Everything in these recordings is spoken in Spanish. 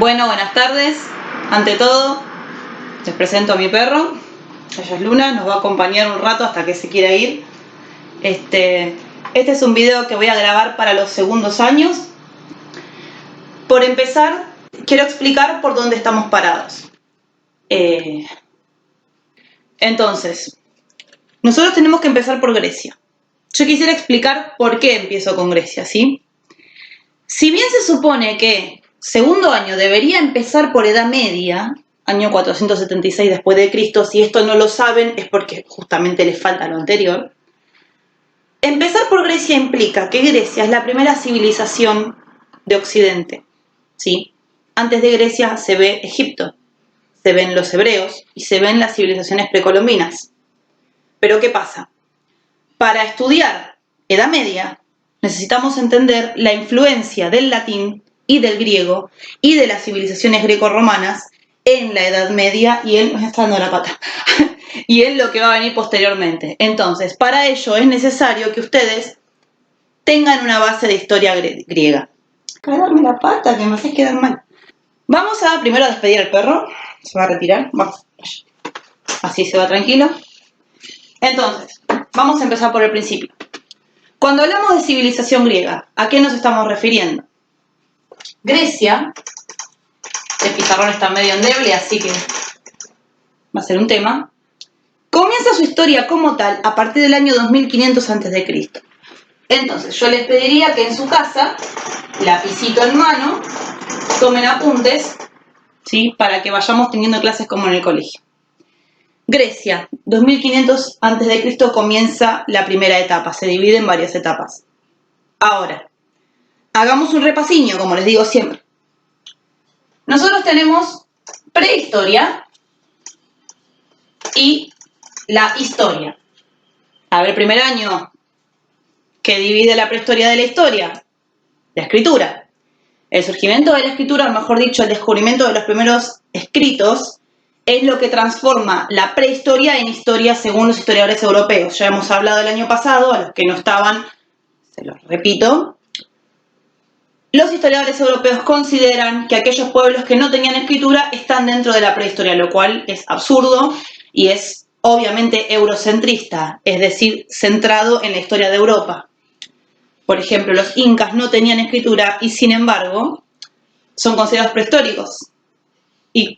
Bueno, buenas tardes. Ante todo, les presento a mi perro. Ella es Luna, nos va a acompañar un rato hasta que se quiera ir. Este es un video que voy a grabar para los segundos años. Por empezar, quiero explicar por dónde estamos parados. Entonces, nosotros tenemos que empezar por Grecia. Yo quisiera explicar por qué empiezo con Grecia, ¿sí? Si bien se supone que segundo año debería empezar por Edad Media, año 476 después de Cristo, si esto no lo saben es porque justamente les falta lo anterior. Empezar por Grecia implica que Grecia es la primera civilización de Occidente, ¿sí? Antes de Grecia se ve Egipto, se ven los hebreos y se ven las civilizaciones precolombinas. Pero ¿qué pasa? Para estudiar Edad Media necesitamos entender la influencia del latín y del griego y de las civilizaciones greco-romanas en la Edad Media y en, me está dando la pata, y en lo que va a venir posteriormente. Entonces, para ello es necesario que ustedes tengan una base de historia griega. Cagarme la pata, que me haces quedar mal. Vamos a primero despedir al perro. Se va a retirar. Vamos. Así se va tranquilo. Entonces, vamos a empezar por el principio. Cuando hablamos de civilización griega, ¿a qué nos estamos refiriendo? Grecia, el pizarrón está medio endeble, así que va a ser un tema. Comienza su historia como tal a partir del año 2500 a.C. Entonces, yo les pediría que en su casa, lapicito en mano, tomen apuntes, ¿sí? Para que vayamos teniendo clases como en el colegio. Grecia, 2500 a.C. comienza la primera etapa, se divide en varias etapas. Ahora, hagamos un repasillo, como les digo siempre. Nosotros tenemos prehistoria y la historia. A ver, el primer año que divide la prehistoria de la historia, la escritura. El surgimiento de la escritura, o mejor dicho, el descubrimiento de los primeros escritos, es lo que transforma la prehistoria en historia según los historiadores europeos. Ya hemos hablado el año pasado, a los que no estaban, se los repito. Los historiadores europeos consideran que aquellos pueblos que no tenían escritura están dentro de la prehistoria, lo cual es absurdo y es obviamente eurocentrista, es decir, centrado en la historia de Europa. Por ejemplo, los incas no tenían escritura y sin embargo son considerados prehistóricos.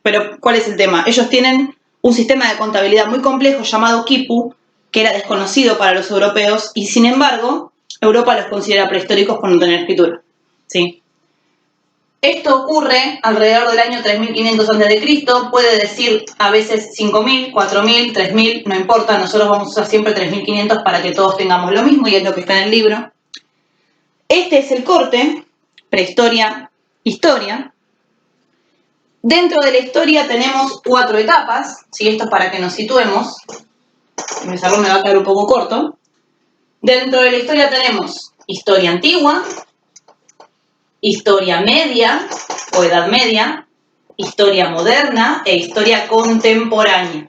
Pero, ¿cuál es el tema? Ellos tienen un sistema de contabilidad muy complejo llamado quipu, que era desconocido para los europeos, y sin embargo, Europa los considera prehistóricos por no tener escritura. ¿Sí? Esto ocurre alrededor del año 3500 a.C., puede decir a veces 5000, 4000, 3000, no importa, nosotros vamos a usar siempre 3500 para que todos tengamos lo mismo, y es lo que está en el libro. Este es el corte, prehistoria, historia. Dentro de la historia tenemos 4 etapas, ¿sí? Esto es para que nos situemos. El salón me va a quedar un poco corto. Dentro de la historia tenemos historia antigua, historia media o edad media, historia moderna e historia contemporánea.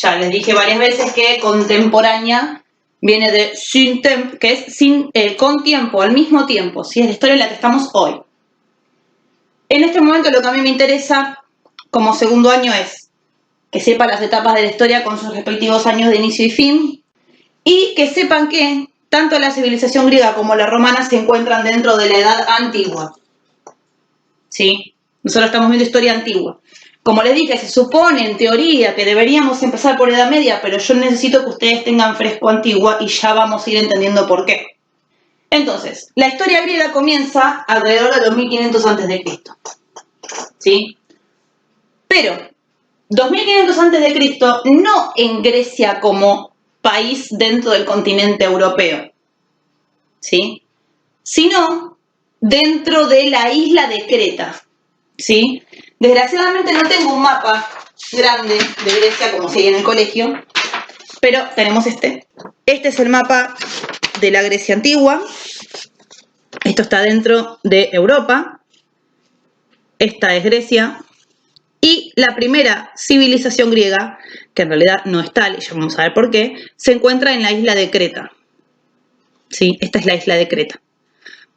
Ya les dije varias veces que contemporánea viene de sin temp, que es con tiempo, al mismo tiempo, ¿sí? Es la historia en la que estamos hoy. En este momento lo que a mí me interesa como segundo año es que sepan las etapas de la historia con sus respectivos años de inicio y fin y que sepan que tanto la civilización griega como la romana se encuentran dentro de la edad antigua. ¿Sí? Nosotros estamos viendo historia antigua. Como les dije, se supone en teoría que deberíamos empezar por Edad Media, pero yo necesito que ustedes tengan fresco antigua y ya vamos a ir entendiendo por qué. Entonces, la historia griega comienza alrededor de 2500 a.C. ¿Sí? Pero 2500 a.C. no en Grecia como país dentro del continente europeo, ¿sí? Sino dentro de la isla de Creta, ¿sí? Desgraciadamente no tengo un mapa grande de Grecia como si hay en el colegio, pero tenemos este. Este es el mapa de la Grecia antigua. Esto está dentro de Europa. Esta es Grecia. Y la primera civilización griega, que en realidad no es tal, y ya vamos a ver por qué, se encuentra en la isla de Creta. ¿Sí? Esta es la isla de Creta.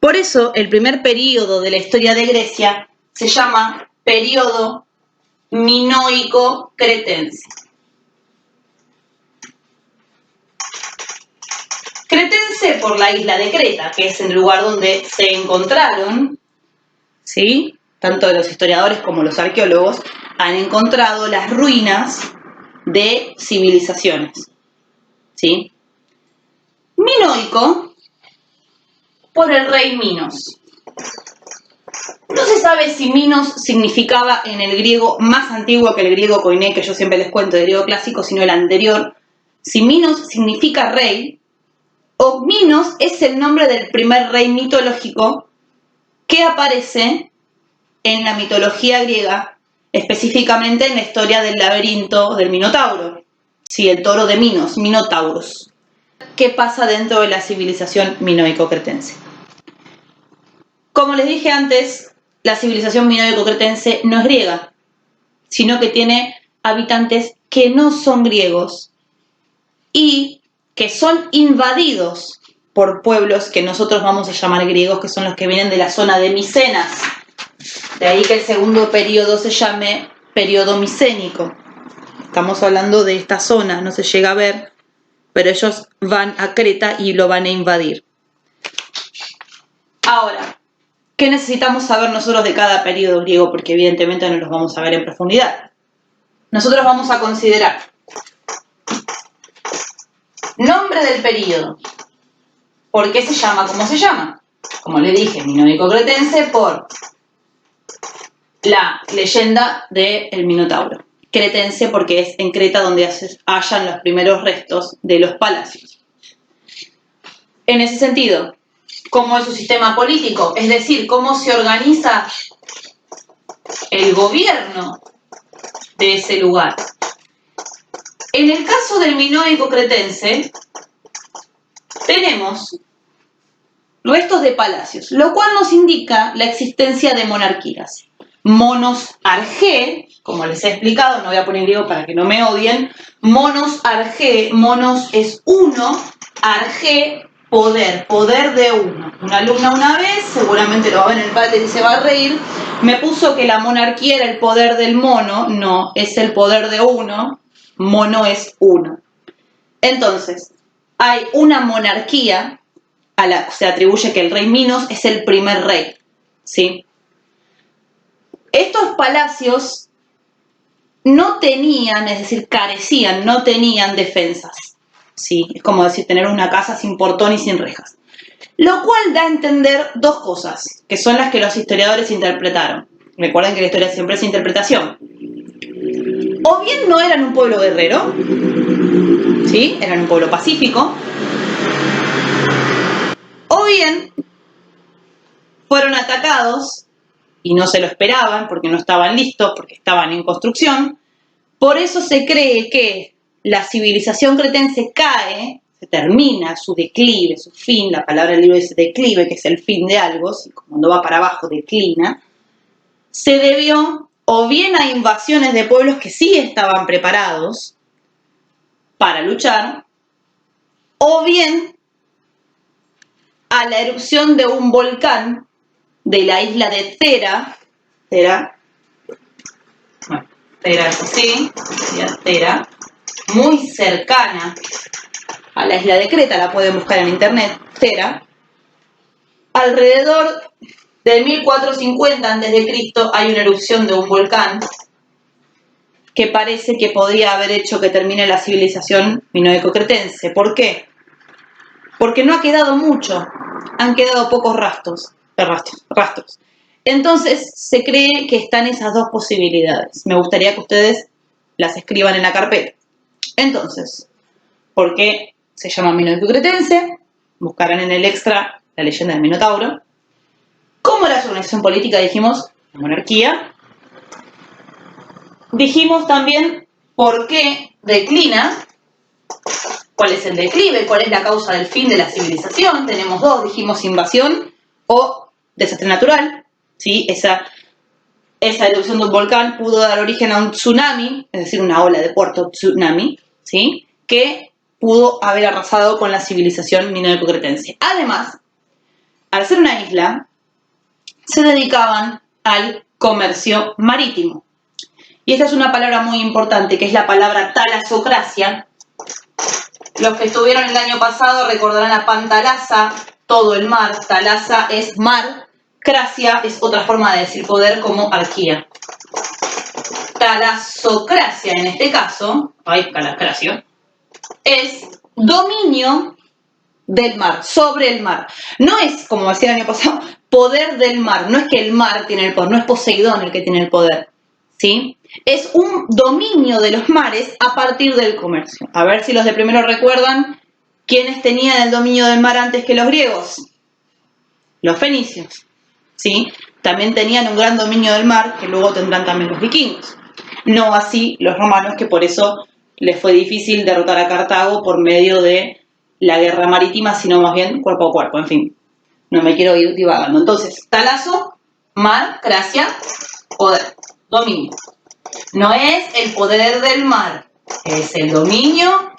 Por eso, el primer período de la historia de Grecia se llama periodo minoico-cretense. Cretense por la isla de Creta, que es el lugar donde se encontraron, ¿sí? Tanto los historiadores como los arqueólogos han encontrado las ruinas de civilizaciones, ¿sí? Minoico por el rey Minos. No se sabe si Minos significaba en el griego más antiguo que el griego koiné, que yo siempre les cuento del griego clásico, sino el anterior. Si Minos significa rey, o Minos es el nombre del primer rey mitológico que aparece en la mitología griega, específicamente en la historia del laberinto del Minotauro. Sí, el toro de Minos, Minotauros. ¿Qué pasa dentro de la civilización minoico-cretense? Como les dije antes, la civilización minoico-cretense no es griega, sino que tiene habitantes que no son griegos y que son invadidos por pueblos que nosotros vamos a llamar griegos, que son los que vienen de la zona de Micenas. De ahí que el segundo periodo se llame periodo micénico. Estamos hablando de esta zona, no se llega a ver, pero ellos van a Creta y lo van a invadir. Ahora, ¿qué necesitamos saber nosotros de cada periodo griego? Porque evidentemente no los vamos a ver en profundidad. Nosotros vamos a considerar nombre del periodo. ¿Por qué se llama como se llama? Como le dije, minoico-cretense por la leyenda del Minotauro. Cretense porque es en Creta donde hallan los primeros restos de los palacios. En ese sentido, ¿cómo es su sistema político? Es decir, ¿cómo se organiza el gobierno de ese lugar? En el caso del minoico-cretense, tenemos restos de palacios, lo cual nos indica la existencia de monarquías. Monos argé, como les he explicado, no voy a poner griego para que no me odien, monos argé, monos es uno, argé, poder, poder de uno. Una alumna una vez, seguramente lo va a ver en el padre y se va a reír, me puso que la monarquía era el poder del mono, no, es el poder de uno, mono es uno. Entonces, hay una monarquía, se atribuye que el rey Minos es el primer rey, ¿sí? Estos palacios no tenían, es decir, carecían, no tenían defensas, ¿sí? Es como decir, tener una casa sin portón y sin rejas. Lo cual da a entender dos cosas, que son las que los historiadores interpretaron. Recuerden que la historia siempre es interpretación. O bien no eran un pueblo guerrero, ¿sí? Eran un pueblo pacífico. O bien fueron atacados y no se lo esperaban porque no estaban listos, porque estaban en construcción. Por eso se cree que la civilización cretense cae, se termina su declive, su fin, la palabra del libro dice declive, que es el fin de algo, si cuando va para abajo declina, se debió o bien a invasiones de pueblos que sí estaban preparados para luchar, o bien a la erupción de un volcán de la isla de Thera, Thera es así, Thera, muy cercana a la isla de Creta, la pueden buscar en internet, Thera. Alrededor de 1450 a.C. hay una erupción de un volcán que parece que podría haber hecho que termine la civilización minoico-cretense. ¿Por qué? Porque no ha quedado mucho, han quedado pocos rastros. Entonces se cree que están esas dos posibilidades. Me gustaría que ustedes las escriban en la carpeta. Entonces, ¿por qué se llama minoico-cretense? Buscarán en el extra la leyenda del Minotauro. ¿Cómo era su organización política? Dijimos, monarquía. Dijimos también por qué declina, cuál es el declive, cuál es la causa del fin de la civilización. Tenemos dos, dijimos invasión o desastre natural, ¿sí? Esa erupción de un volcán pudo dar origen a un tsunami, es decir, una ola de puerto tsunami, ¿sí? Que pudo haber arrasado con la civilización minoico-cretense. Además, al ser una isla, se dedicaban al comercio marítimo. Y esta es una palabra muy importante, que es la palabra talasocracia. Los que estuvieron el año pasado recordarán a Pantalaza, todo el mar. Talasa es mar, cracia es otra forma de decir poder, como arquía. Talasocracia, en este caso, es dominio del mar, sobre el mar. No es, como decía el año pasado, poder del mar. No es que el mar tiene el poder, no es Poseidón el que tiene el poder, ¿sí? Es un dominio de los mares a partir del comercio. A ver si los de primero recuerdan quiénes tenían el dominio del mar antes que los griegos. Los fenicios, ¿sí? También tenían un gran dominio del mar, que luego tendrán también los vikingos. No así los romanos, que por eso les fue difícil derrotar a Cartago por medio de la guerra marítima, sino más bien cuerpo a cuerpo. En fin, no me quiero ir divagando. Entonces, talazo, mar, cracia, poder, dominio. No es el poder del mar, es el dominio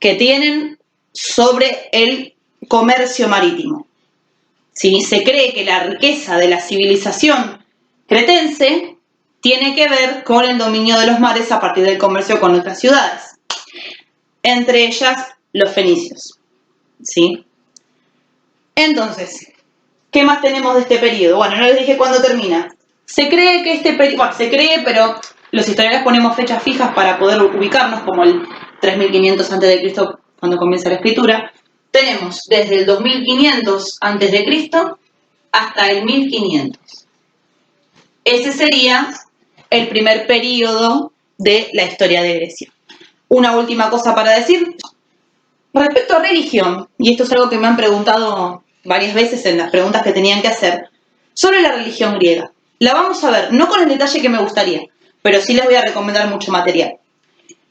que tienen sobre el comercio marítimo. ¿Sí? Se cree que la riqueza de la civilización cretense tiene que ver con el dominio de los mares a partir del comercio con otras ciudades, entre ellas los fenicios. ¿Sí? Entonces, ¿qué más tenemos de este periodo? Bueno, no les dije cuándo termina. Se cree que este periodo, bueno, se cree, pero los historiadores ponemos fechas fijas para poder ubicarnos, como el 3500 a.C., cuando comienza la escritura. Tenemos desde el 2500 a.C. hasta el 1500. Ese sería el primer periodo de la historia de Grecia. Una última cosa para decir. Respecto a religión, y esto es algo que me han preguntado varias veces en las preguntas que tenían que hacer, sobre la religión griega. La vamos a ver, no con el detalle que me gustaría, pero sí les voy a recomendar mucho material.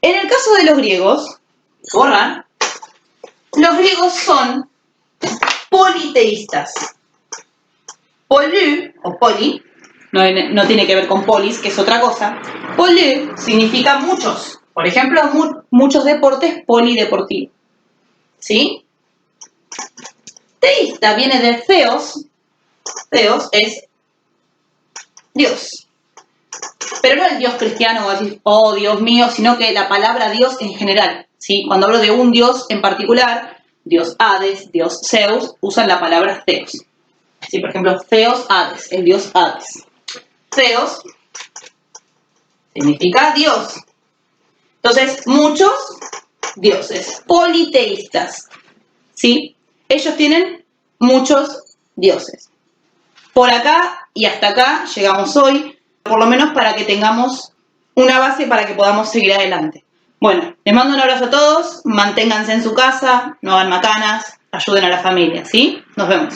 En el caso de los griegos, los griegos son politeístas. Polü, o poli, no tiene que ver con polis, que es otra cosa. Polü significa muchos. Por ejemplo, muchos deportes polideportivos. ¿Sí? Teísta viene de Theos. Theos es Dios. Pero no el Dios cristiano, o decir, oh Dios mío, sino que la palabra Dios en general. ¿Sí? Cuando hablo de un Dios en particular, Dios Hades, Dios Zeus, usan la palabra Theos. ¿Sí? Por ejemplo, Theos Hades, el Dios Hades. Theos significa Dios. Entonces, muchos dioses, politeístas. ¿Sí? Ellos tienen muchos dioses. Por acá y hasta acá llegamos hoy, por lo menos para que tengamos una base para que podamos seguir adelante. Bueno, les mando un abrazo a todos, manténganse en su casa, no hagan macanas, ayuden a la familia, ¿sí? Nos vemos.